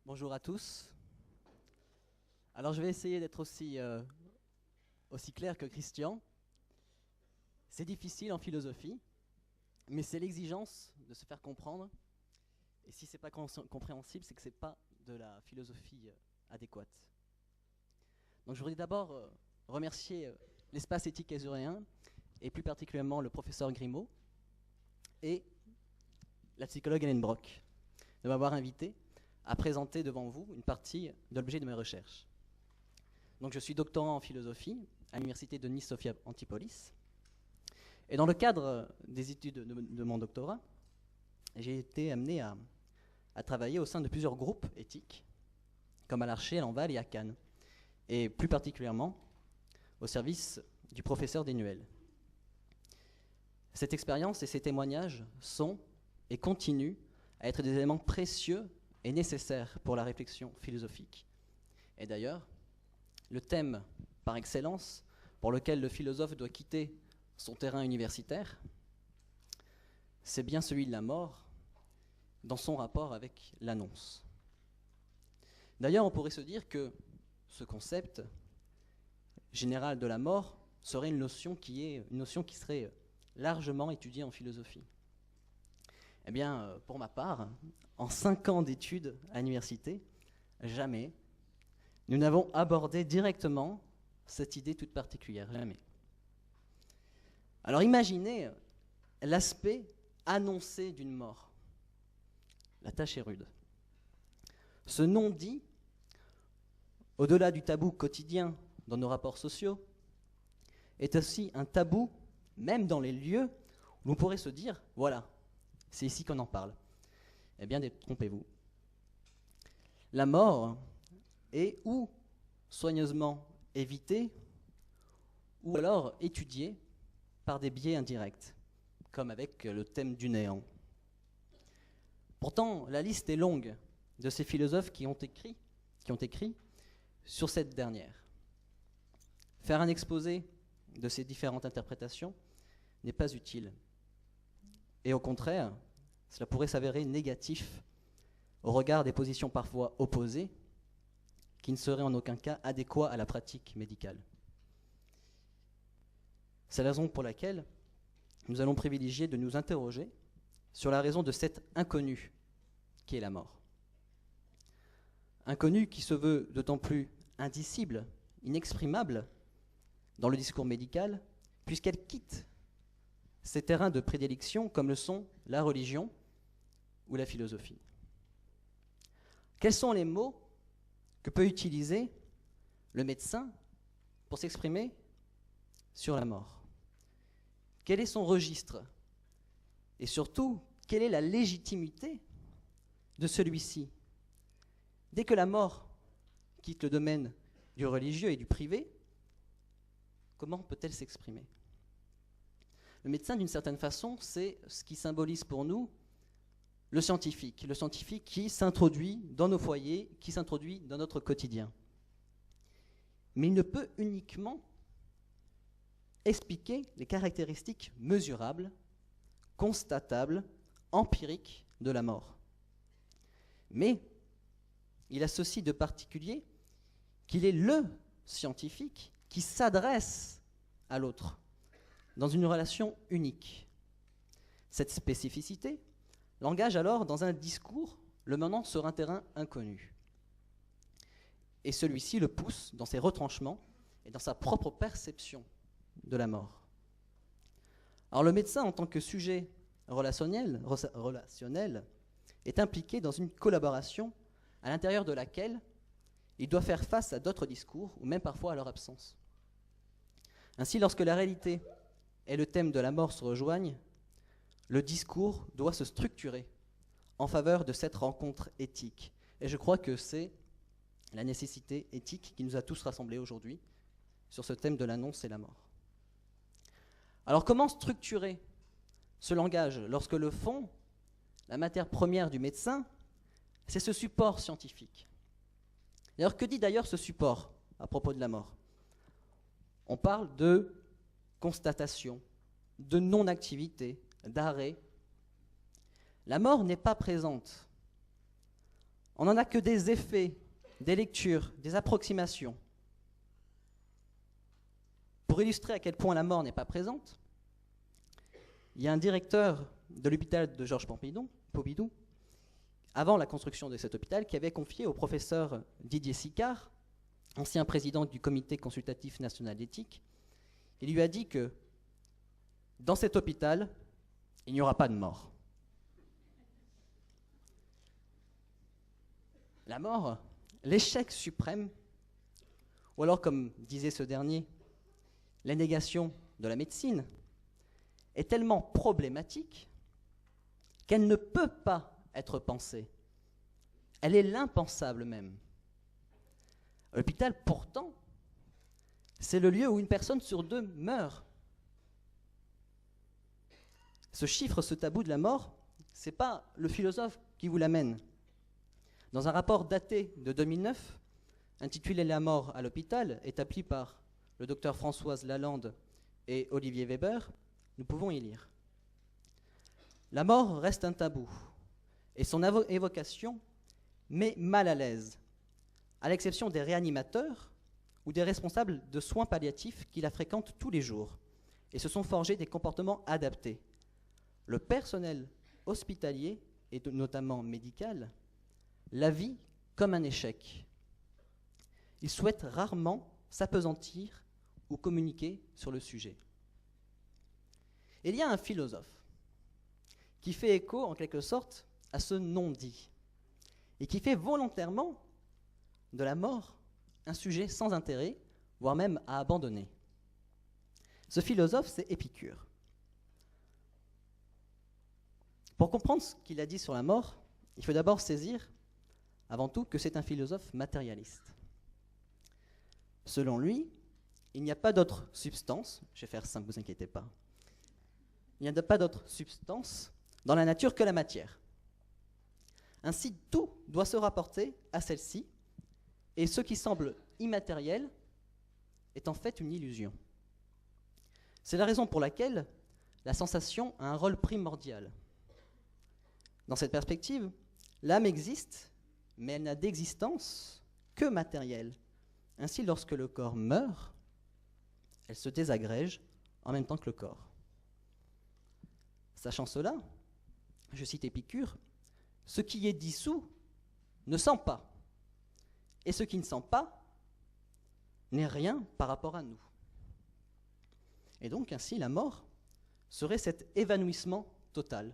Bonjour à tous. Alors je vais essayer d'être aussi clair que Christian. C'est difficile en philosophie, mais c'est l'exigence de se faire comprendre. Et si c'est pas compréhensible, c'est que c'est pas de la philosophie adéquate. Donc je voudrais d'abord remercier l'espace éthique azuréen, et plus particulièrement le professeur Grimaud et la psychologue Hélène Brock de m'avoir invité à présenter devant vous une partie de l'objet de mes recherches. Donc je suis doctorant en philosophie à l'université de Nice Sophia Antipolis. Et dans le cadre des études de mon doctorat, j'ai été amené à travailler au sein de plusieurs groupes éthiques, comme à l'Archer, à l'Enval et à Cannes, et plus particulièrement au service du professeur Desnuel. Cette expérience et ces témoignages sont et continuent à être des éléments précieux et nécessaires pour la réflexion philosophique. Et d'ailleurs, le thème par excellence pour lequel le philosophe doit quitter son terrain universitaire, c'est bien celui de la mort dans son rapport avec l'annonce. D'ailleurs, on pourrait se dire que ce concept général de la mort serait une notion qui serait largement étudiée en philosophie. Eh bien, pour ma part, en 5 ans d'études à l'université, jamais nous n'avons abordé directement cette idée toute particulière, jamais. Alors imaginez l'aspect annoncé d'une mort. La tâche est rude. Ce non-dit, au-delà du tabou quotidien dans nos rapports sociaux, est aussi un tabou même dans les lieux où l'on pourrait se dire, voilà, c'est ici qu'on en parle. Eh bien, détrompez-vous. La mort est ou soigneusement évitée, ou alors étudiée par des biais indirects, comme avec le thème du néant. Pourtant, la liste est longue de ces philosophes qui ont écrit sur cette dernière. Faire un exposé de ces différentes interprétations n'est pas utile. Et au contraire, cela pourrait s'avérer négatif au regard des positions parfois opposées qui ne seraient en aucun cas adéquats à la pratique médicale. C'est la raison pour laquelle nous allons privilégier de nous interroger sur la raison de cet inconnu qui est la mort. Inconnu qui se veut d'autant plus indicible, inexprimable dans le discours médical, puisqu'elle quitte ces terrains de prédilection comme le sont la religion ou la philosophie. Quels sont les mots que peut utiliser le médecin pour s'exprimer sur la mort? Quel est son registre? Et surtout, quelle est la légitimité de celui-ci? Dès que la mort quitte le domaine du religieux et du privé, comment peut-elle s'exprimer? Le médecin, d'une certaine façon, c'est ce qui symbolise pour nous le scientifique qui s'introduit dans nos foyers, qui s'introduit dans notre quotidien. Mais il ne peut uniquement expliquer les caractéristiques mesurables, constatables, empiriques de la mort. Mais il a ceci de particulier qu'il est le scientifique qui s'adresse à l'autre dans une relation unique. Cette spécificité l'engage alors dans un discours le menant sur un terrain inconnu. Et celui-ci le pousse dans ses retranchements et dans sa propre perception de la mort. Alors le médecin, en tant que sujet relationnel, est impliqué dans une collaboration à l'intérieur de laquelle il doit faire face à d'autres discours, ou même parfois à leur absence. Ainsi, lorsque la réalité et le thème de la mort se rejoignent, le discours doit se structurer en faveur de cette rencontre éthique. Et je crois que c'est la nécessité éthique qui nous a tous rassemblés aujourd'hui sur ce thème de l'annonce et la mort. Alors comment structurer ce langage lorsque le fond, la matière première du médecin, c'est ce support scientifique? D'ailleurs, que dit d'ailleurs ce support à propos de la mort? On parle de constatation, de non-activité, d'arrêt. La mort n'est pas présente On n'en a que des effets, des lectures, des approximations. Pour illustrer à quel point la mort n'est pas présente, il y a un directeur de l'hôpital de Georges Pompidou, avant la construction de cet hôpital, qui avait confié au professeur Didier Sicard, ancien président du Comité consultatif national d'éthique, il lui a dit que dans cet hôpital, il n'y aura pas de mort. La mort, l'échec suprême, ou alors comme disait ce dernier, la négation de la médecine, est tellement problématique qu'elle ne peut pas être pensée. Elle est l'impensable même. L'hôpital, pourtant, c'est le lieu où une personne sur 2 meurt. Ce chiffre, ce tabou de la mort, ce n'est pas le philosophe qui vous l'amène. Dans un rapport daté de 2009, intitulé « La mort à l'hôpital », établi par le docteur Françoise Lalande et Olivier Weber, nous pouvons y lire. La mort reste un tabou, et son évocation met mal à l'aise, à l'exception des réanimateurs ou des responsables de soins palliatifs qui la fréquentent tous les jours et se sont forgés des comportements adaptés. Le personnel hospitalier, et notamment médical, la vit comme un échec. Il souhaite rarement s'appesantir ou communiquer sur le sujet. Il y a un philosophe qui fait écho, en quelque sorte, à ce non-dit, et qui fait volontairement de la mort un sujet sans intérêt, voire même à abandonner. Ce philosophe, c'est Épicure. Pour comprendre ce qu'il a dit sur la mort, il faut d'abord saisir, avant tout, que c'est un philosophe matérialiste. Selon lui, il n'y a pas d'autre substance, je vais faire simple, ne vous inquiétez pas, il n'y a pas d'autre substance dans la nature que la matière. Ainsi, tout doit se rapporter à celle-ci, et ce qui semble immatériel est en fait une illusion. C'est la raison pour laquelle la sensation a un rôle primordial. Dans cette perspective, l'âme existe, mais elle n'a d'existence que matérielle. Ainsi, lorsque le corps meurt, elle se désagrège en même temps que le corps. Sachant cela, je cite Épicure, « Ce qui est dissous ne sent pas, et ce qui ne sent pas n'est rien par rapport à nous. » Et donc, ainsi, la mort serait cet évanouissement total.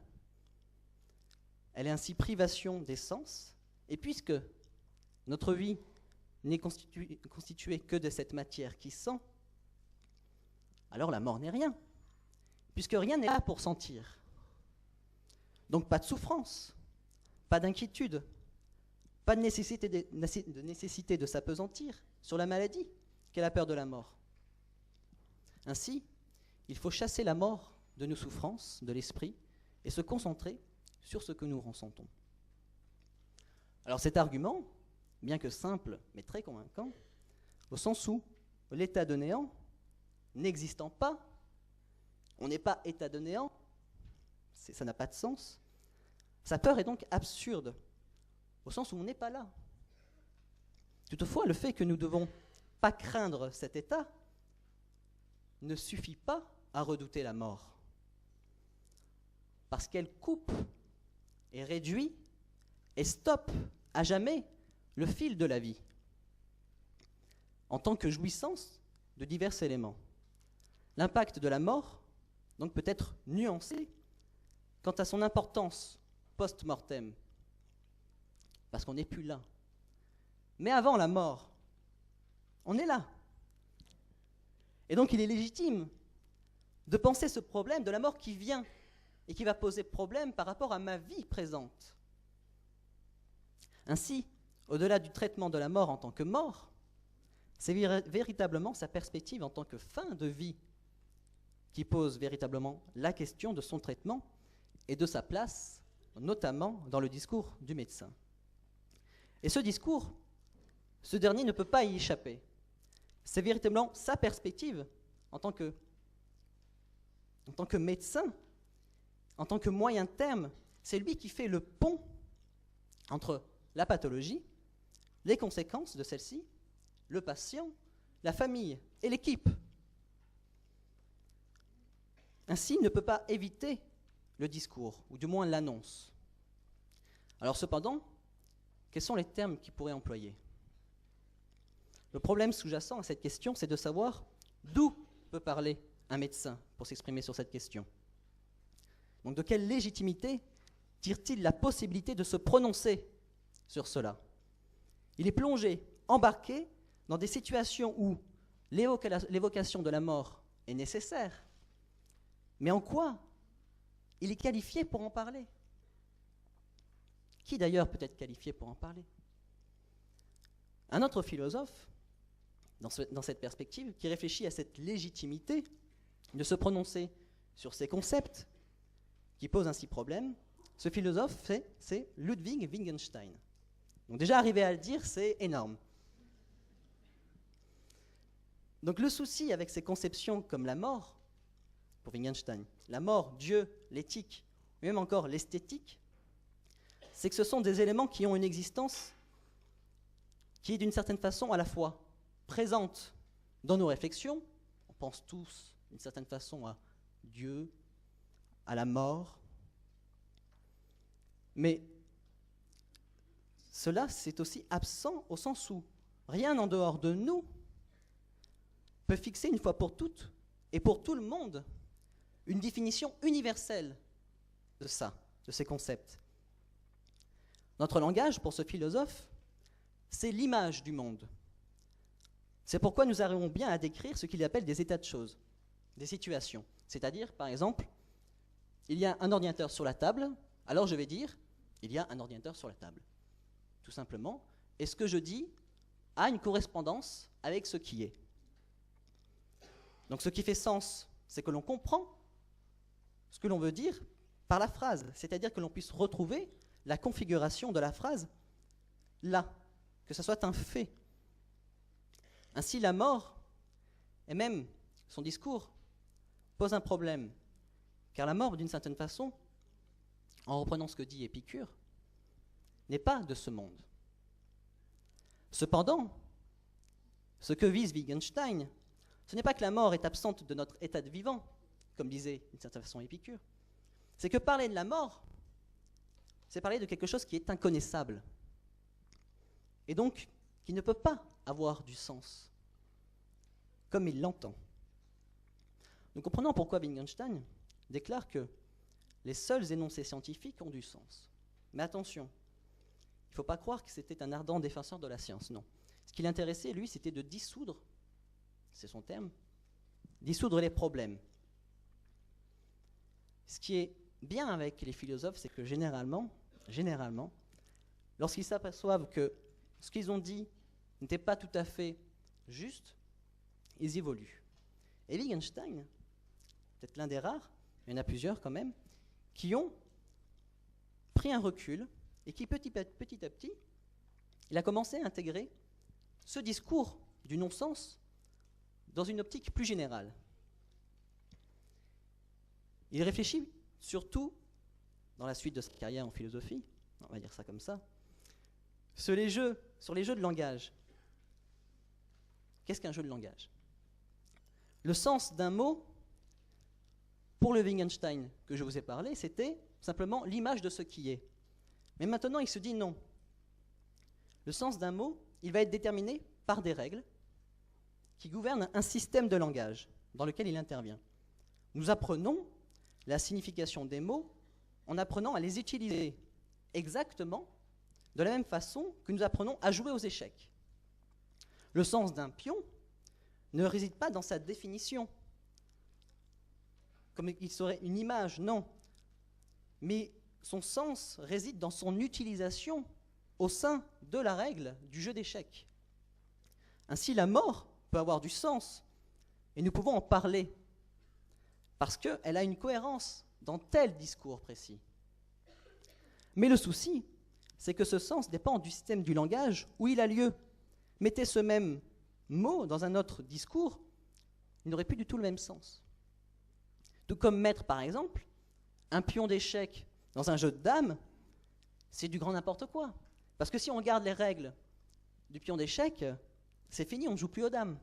Elle est ainsi privation des sens, et puisque notre vie n'est constituée que de cette matière qui sent, alors la mort n'est rien, puisque rien n'est là pour sentir. Donc pas de souffrance, pas d'inquiétude, pas de nécessité de s'appesantir sur la maladie qu'est la peur de la mort. Ainsi, il faut chasser la mort de nos souffrances, de l'esprit, et se concentrer sur ce que nous ressentons. Alors cet argument, bien que simple mais très convaincant, au sens où l'état de néant n'existant pas, on n'est pas état de néant, ça n'a pas de sens. Sa peur est donc absurde, au sens où on n'est pas là. Toutefois, le fait que nous ne devons pas craindre cet état ne suffit pas à redouter la mort, parce qu'elle coupe et réduit et stoppe à jamais le fil de la vie, en tant que jouissance de divers éléments. L'impact de la mort donc peut être nuancé quant à son importance post-mortem, parce qu'on n'est plus là. Mais avant la mort, on est là. Et donc il est légitime de penser ce problème de la mort qui vient et qui va poser problème par rapport à ma vie présente. Ainsi, au-delà du traitement de la mort en tant que mort, c'est véritablement sa perspective en tant que fin de vie qui pose véritablement la question de son traitement et de sa place, notamment dans le discours du médecin. Et ce discours, ce dernier ne peut pas y échapper. C'est véritablement sa perspective en tant que médecin, en tant que moyen terme. C'est lui qui fait le pont entre la pathologie, les conséquences de celle-ci, le patient, la famille et l'équipe. Ainsi, il ne peut pas éviter le discours, ou du moins l'annonce. Alors cependant, quels sont les termes qu'il pourrait employer? Le problème sous-jacent à cette question, c'est de savoir d'où peut parler un médecin pour s'exprimer sur cette question. Donc de quelle légitimité tire-t-il la possibilité de se prononcer sur cela? Il est plongé, embarqué dans des situations où l'évocation de la mort est nécessaire, mais en quoi il est qualifié pour en parler? Qui d'ailleurs peut être qualifié pour en parler? Un autre philosophe, dans cette perspective, qui réfléchit à cette légitimité de se prononcer sur ces concepts qui posent ainsi problème, ce philosophe, c'est Ludwig Wittgenstein. Donc déjà arriver à le dire, c'est énorme. Donc le souci avec ces conceptions comme la mort, pour Wittgenstein, la mort, Dieu, l'éthique, ou même encore l'esthétique, c'est que ce sont des éléments qui ont une existence qui est d'une certaine façon à la fois présente dans nos réflexions, on pense tous d'une certaine façon à Dieu, à la mort, mais cela c'est aussi absent au sens où rien en dehors de nous peut fixer une fois pour toutes et pour tout le monde une définition universelle de ça, de ces concepts. Notre langage, pour ce philosophe, c'est l'image du monde. C'est pourquoi nous arrivons bien à décrire ce qu'il appelle des états de choses, des situations. C'est-à-dire, par exemple, il y a un ordinateur sur la table, alors je vais dire, il y a un ordinateur sur la table. Tout simplement, et ce que je dis a une correspondance avec ce qui est. Donc ce qui fait sens, c'est que l'on comprend ce que l'on veut dire par la phrase, c'est-à-dire que l'on puisse retrouver la configuration de la phrase là, que ce soit un fait. Ainsi, la mort, et même son discours, pose un problème, car la mort, d'une certaine façon, en reprenant ce que dit Épicure, n'est pas de ce monde. Cependant, ce que vise Wittgenstein, ce n'est pas que la mort est absente de notre état de vivant, comme disait d'une certaine façon Épicure, c'est que parler de la mort, c'est parler de quelque chose qui est inconnaissable, et donc qui ne peut pas avoir du sens, comme il l'entend. Nous comprenons pourquoi Wittgenstein déclare que les seuls énoncés scientifiques ont du sens. Mais attention, il ne faut pas croire que c'était un ardent défenseur de la science, non. Ce qui l'intéressait, lui, c'était de dissoudre, c'est son terme, dissoudre les problèmes. Ce qui est bien avec les philosophes, c'est que généralement, lorsqu'ils s'aperçoivent que ce qu'ils ont dit n'était pas tout à fait juste, ils évoluent. Et Wittgenstein, peut-être l'un des rares, il y en a plusieurs quand même, qui ont pris un recul et qui petit à petit, il a commencé à intégrer ce discours du non-sens dans une optique plus générale. Il réfléchit surtout, dans la suite de sa carrière en philosophie, on va dire ça comme ça, sur les jeux de langage. Qu'est-ce qu'un jeu de langage? Le sens d'un mot, pour le Wittgenstein que je vous ai parlé, c'était simplement l'image de ce qui est. Mais maintenant, il se dit non. Le sens d'un mot, il va être déterminé par des règles qui gouvernent un système de langage dans lequel il intervient. Nous apprenons la signification des mots en apprenant à les utiliser exactement de la même façon que nous apprenons à jouer aux échecs. Le sens d'un pion ne réside pas dans sa définition, comme il serait une image, non. Mais son sens réside dans son utilisation au sein de la règle du jeu d'échecs. Ainsi, la mort peut avoir du sens, et nous pouvons en parler, parce qu'elle a une cohérence dans tel discours précis. Mais le souci, c'est que ce sens dépend du système du langage où il a lieu. Mettez ce même mot dans un autre discours, il n'aurait plus du tout le même sens. Tout comme mettre, par exemple, un pion d'échec dans un jeu de dames, c'est du grand n'importe quoi. Parce que si on regarde les règles du pion d'échecs, c'est fini, on ne joue plus aux dames.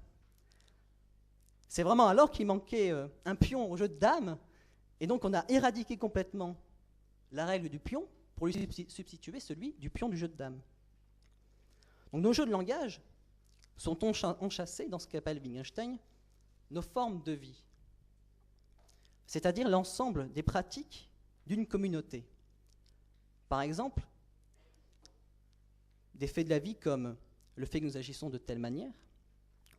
C'est vraiment alors qu'il manquait un pion au jeu de dames, et donc on a éradiqué complètement la règle du pion pour lui substituer celui du pion du jeu de dames. Donc nos jeux de langage sont enchâssés dans ce qu'appelle Wittgenstein nos formes de vie, c'est-à-dire l'ensemble des pratiques d'une communauté. Par exemple, des faits de la vie comme le fait que nous agissons de telle manière,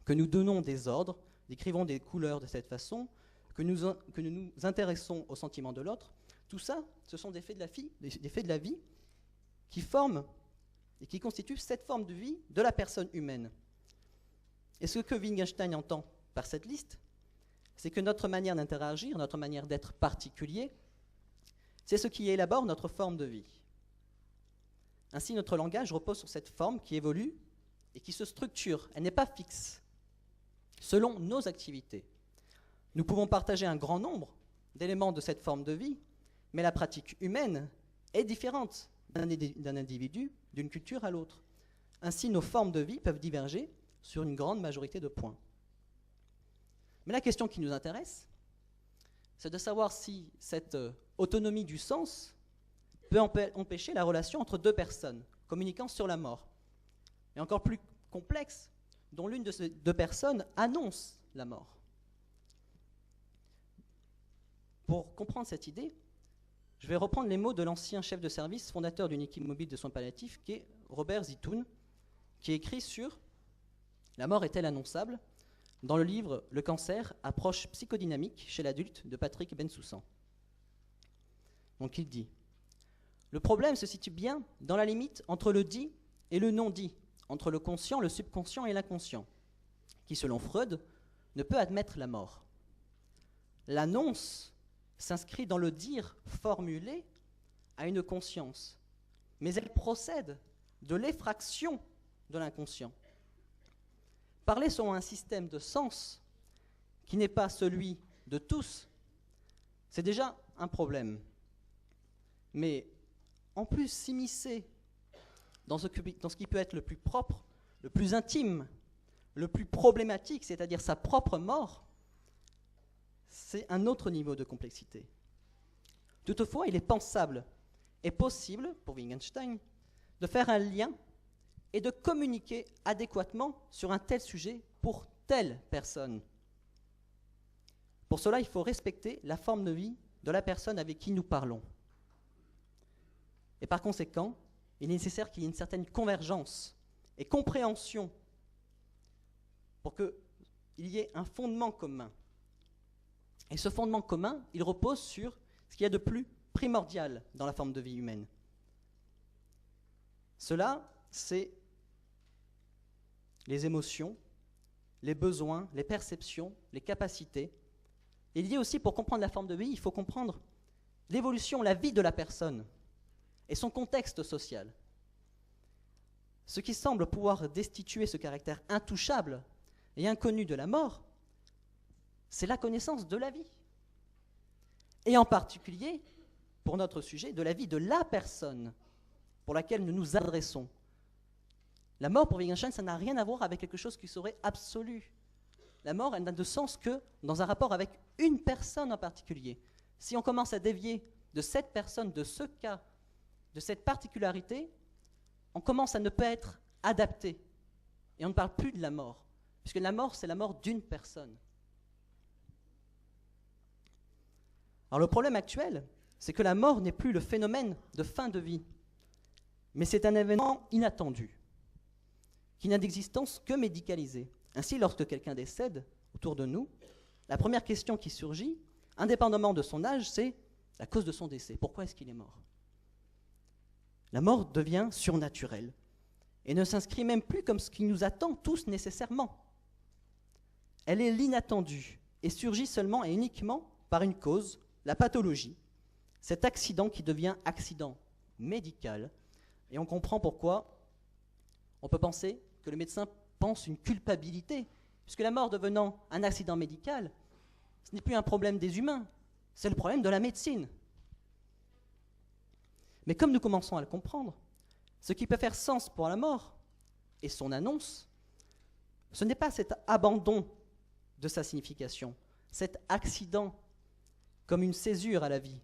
que nous donnons des ordres, décrivons des couleurs de cette façon, que nous nous intéressons aux sentiments de l'autre, tout ça, ce sont des faits de la vie qui forment et qui constituent cette forme de vie de la personne humaine. Et ce que Wittgenstein entend par cette liste, c'est que notre manière d'interagir, notre manière d'être particulier, c'est ce qui élabore notre forme de vie. Ainsi, notre langage repose sur cette forme qui évolue et qui se structure. Elle n'est pas fixe, selon nos activités. Nous pouvons partager un grand nombre d'éléments de cette forme de vie, mais la pratique humaine est différente d'un individu, d'une culture à l'autre. Ainsi, nos formes de vie peuvent diverger sur une grande majorité de points. Mais la question qui nous intéresse, c'est de savoir si cette autonomie du sens peut empêcher la relation entre deux personnes communiquant sur la mort. Et encore plus complexe, dont l'une de ces deux personnes annonce la mort. Pour comprendre cette idée, je vais reprendre les mots de l'ancien chef de service, fondateur d'une équipe mobile de soins palliatifs, qui est Robert Zitoun, qui écrit sur « La mort est-elle annonçable ?» dans le livre « Le cancer, approche psychodynamique chez l'adulte » de Patrick Bensoussan. Donc il dit « Le problème se situe bien dans la limite entre le dit et le non-dit, entre le conscient, le subconscient et l'inconscient, qui, selon Freud, ne peut admettre la mort. L'annonce s'inscrit dans le dire formulé à une conscience, mais elle procède de l'effraction de l'inconscient. Parler selon un système de sens qui n'est pas celui de tous, c'est déjà un problème. Mais en plus, s'immiscer dans ce qui peut être le plus propre, le plus intime, le plus problématique, c'est-à-dire sa propre mort, c'est un autre niveau de complexité. Toutefois, il est pensable et possible, pour Wittgenstein, de faire un lien et de communiquer adéquatement sur un tel sujet pour telle personne. Pour cela, il faut respecter la forme de vie de la personne avec qui nous parlons. Et par conséquent, il est nécessaire qu'il y ait une certaine convergence et compréhension pour qu'il y ait un fondement commun. Et ce fondement commun, il repose sur ce qu'il y a de plus primordial dans la forme de vie humaine. Cela, c'est les émotions, les besoins, les perceptions, les capacités. Et il y a aussi, pour comprendre la forme de vie, il faut comprendre l'évolution, la vie de la personne et son contexte social. Ce qui semble pouvoir destituer ce caractère intouchable et inconnu de la mort, c'est la connaissance de la vie. Et en particulier, pour notre sujet, de la vie de la personne pour laquelle nous nous adressons. La mort, pour Wittgenstein, ça n'a rien à voir avec quelque chose qui serait absolu. La mort, elle n'a de sens que dans un rapport avec une personne en particulier. Si on commence à dévier de cette personne, de ce cas, de cette particularité, on commence à ne pas être adapté. Et on ne parle plus de la mort. Puisque la mort, c'est la mort d'une personne. Alors le problème actuel, c'est que la mort n'est plus le phénomène de fin de vie, mais c'est un événement inattendu, qui n'a d'existence que médicalisée. Ainsi, lorsque quelqu'un décède autour de nous, la première question qui surgit, indépendamment de son âge, c'est la cause de son décès. Pourquoi est-ce qu'il est mort ? La mort devient surnaturelle et ne s'inscrit même plus comme ce qui nous attend tous nécessairement. Elle est l'inattendu et surgit seulement et uniquement par une cause, la pathologie, cet accident qui devient accident médical. Et on comprend pourquoi on peut penser que le médecin pense une culpabilité, puisque la mort devenant un accident médical, ce n'est plus un problème des humains, c'est le problème de la médecine. Mais comme nous commençons à le comprendre, Ce qui peut faire sens pour la mort et son annonce, ce n'est pas cet abandon de sa signification, cet accident comme une césure à la vie.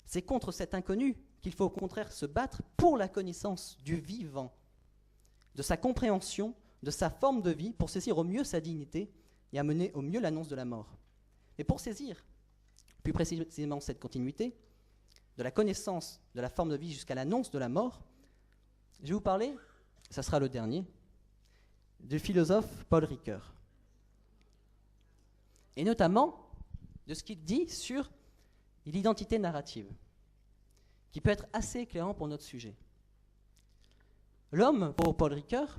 C'est contre cet inconnu qu'il faut au contraire se battre pour la connaissance du vivant, de sa compréhension, de sa forme de vie, pour saisir au mieux sa dignité et amener au mieux l'annonce de la mort. Mais pour saisir plus précisément cette continuité, de la connaissance de la forme de vie jusqu'à l'annonce de la mort, je vais vous parler, ça sera le dernier, du philosophe Paul Ricoeur. Et notamment de ce qu'il dit sur l'identité narrative, qui peut être assez éclairant pour notre sujet. L'homme, pour Paul Ricoeur,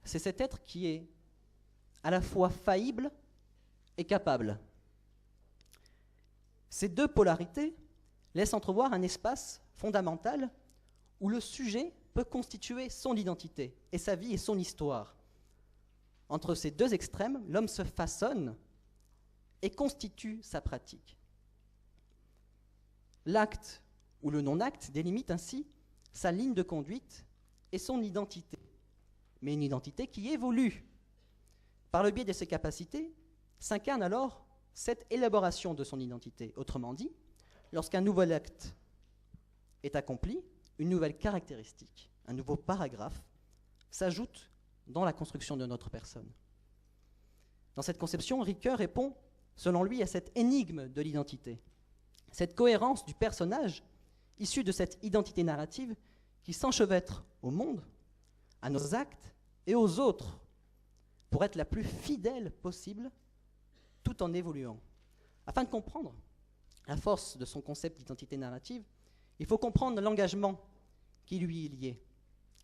c'est cet être qui est à la fois faillible et capable. Ces deux polarités laissent entrevoir un espace fondamental où le sujet peut constituer son identité et sa vie et son histoire. Entre ces deux extrêmes, l'homme se façonne et constitue sa pratique. L'acte ou le non-acte délimite ainsi sa ligne de conduite et son identité, mais une identité qui évolue. Par le biais de ses capacités, s'incarne alors cette élaboration de son identité. Autrement dit, lorsqu'un nouvel acte est accompli, une nouvelle caractéristique, un nouveau paragraphe s'ajoute dans la construction de notre personne. Dans cette conception, Ricoeur répond, selon lui, à cette énigme de l'identité, cette cohérence du personnage issue de cette identité narrative qui s'enchevêtre au monde, à nos actes et aux autres, pour être la plus fidèle possible, tout en évoluant. Afin de comprendre la force de son concept d'identité narrative, il faut comprendre l'engagement qui lui est lié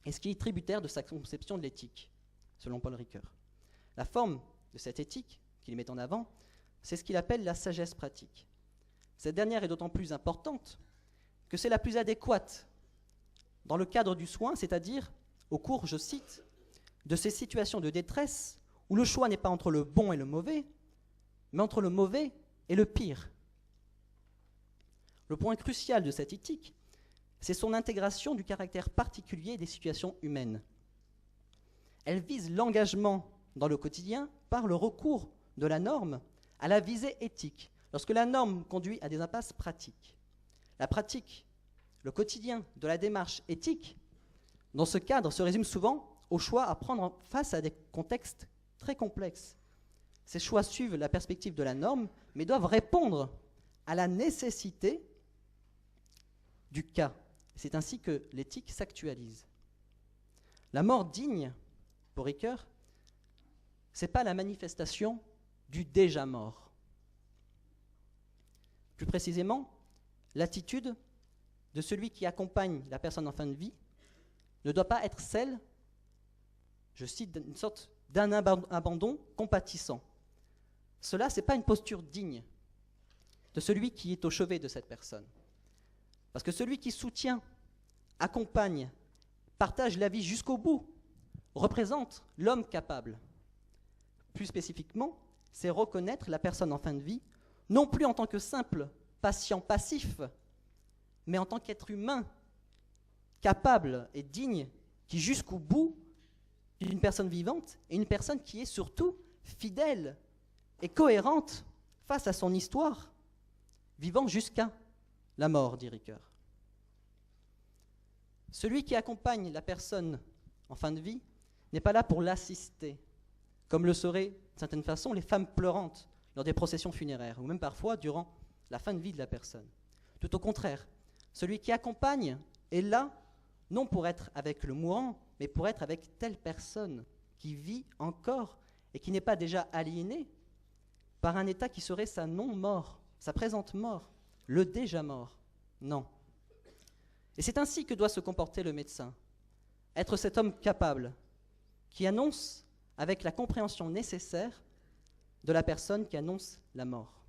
et ce qui est tributaire de sa conception de l'éthique, selon Paul Ricoeur. La forme de cette éthique qu'il met en avant, c'est ce qu'il appelle la sagesse pratique. Cette dernière est d'autant plus importante que c'est la plus adéquate dans le cadre du soin, c'est-à-dire au cours, je cite, de ces situations de détresse où le choix n'est pas entre le bon et le mauvais, mais entre le mauvais et le pire. Le point crucial de cette éthique, c'est son intégration du caractère particulier des situations humaines. Elle vise l'engagement dans le quotidien par le recours de la norme à la visée éthique, lorsque la norme conduit à des impasses pratiques. La pratique, le quotidien de la démarche éthique, dans ce cadre, se résume souvent au choix à prendre face à des contextes très complexes. Ces choix suivent la perspective de la norme, mais doivent répondre à la nécessité du cas. C'est ainsi que l'éthique s'actualise. La mort digne, pour Ricoeur, ce n'est pas la manifestation du déjà mort. Plus précisément, l'attitude de celui qui accompagne la personne en fin de vie ne doit pas être celle, je cite, d'une sorte d'un abandon compatissant. Cela, ce n'est pas une posture digne de celui qui est au chevet de cette personne. Parce que celui qui soutient, accompagne, partage la vie jusqu'au bout, représente l'homme capable. Plus spécifiquement, c'est reconnaître la personne en fin de vie, non plus en tant que simple patient passif, mais en tant qu'être humain, capable et digne, qui jusqu'au bout est une personne vivante et une personne qui est surtout fidèle et cohérente face à son histoire, vivant jusqu'à la mort, dit Ricoeur. Celui qui accompagne la personne en fin de vie n'est pas là pour l'assister, comme le seraient, d'une certaine façon, les femmes pleurantes lors des processions funéraires, ou même parfois durant la fin de vie de la personne. Tout au contraire, celui qui accompagne est là, non pour être avec le mourant, mais pour être avec telle personne qui vit encore et qui n'est pas déjà aliénée par un état qui serait sa non-mort, sa présente mort, le déjà mort. Non. Et c'est ainsi que doit se comporter le médecin, être cet homme capable qui annonce avec la compréhension nécessaire de la personne qui annonce la mort.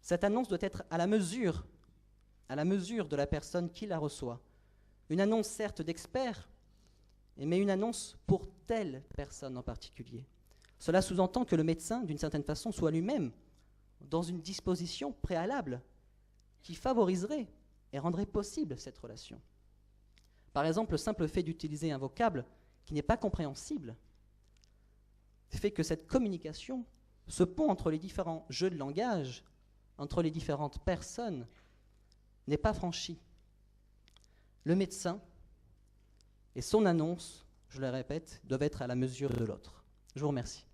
Cette annonce doit être à la mesure de la personne qui la reçoit. Une annonce certes d'expert, mais une annonce pour telle personne en particulier. Cela sous-entend que le médecin, d'une certaine façon, soit lui-même dans une disposition préalable qui favoriserait et rendrait possible cette relation. Par exemple, le simple fait d'utiliser un vocable qui n'est pas compréhensible fait que cette communication, ce pont entre les différents jeux de langage, entre les différentes personnes, n'est pas franchi. Le médecin et son annonce, je le répète, doivent être à la mesure de l'autre. Je vous remercie.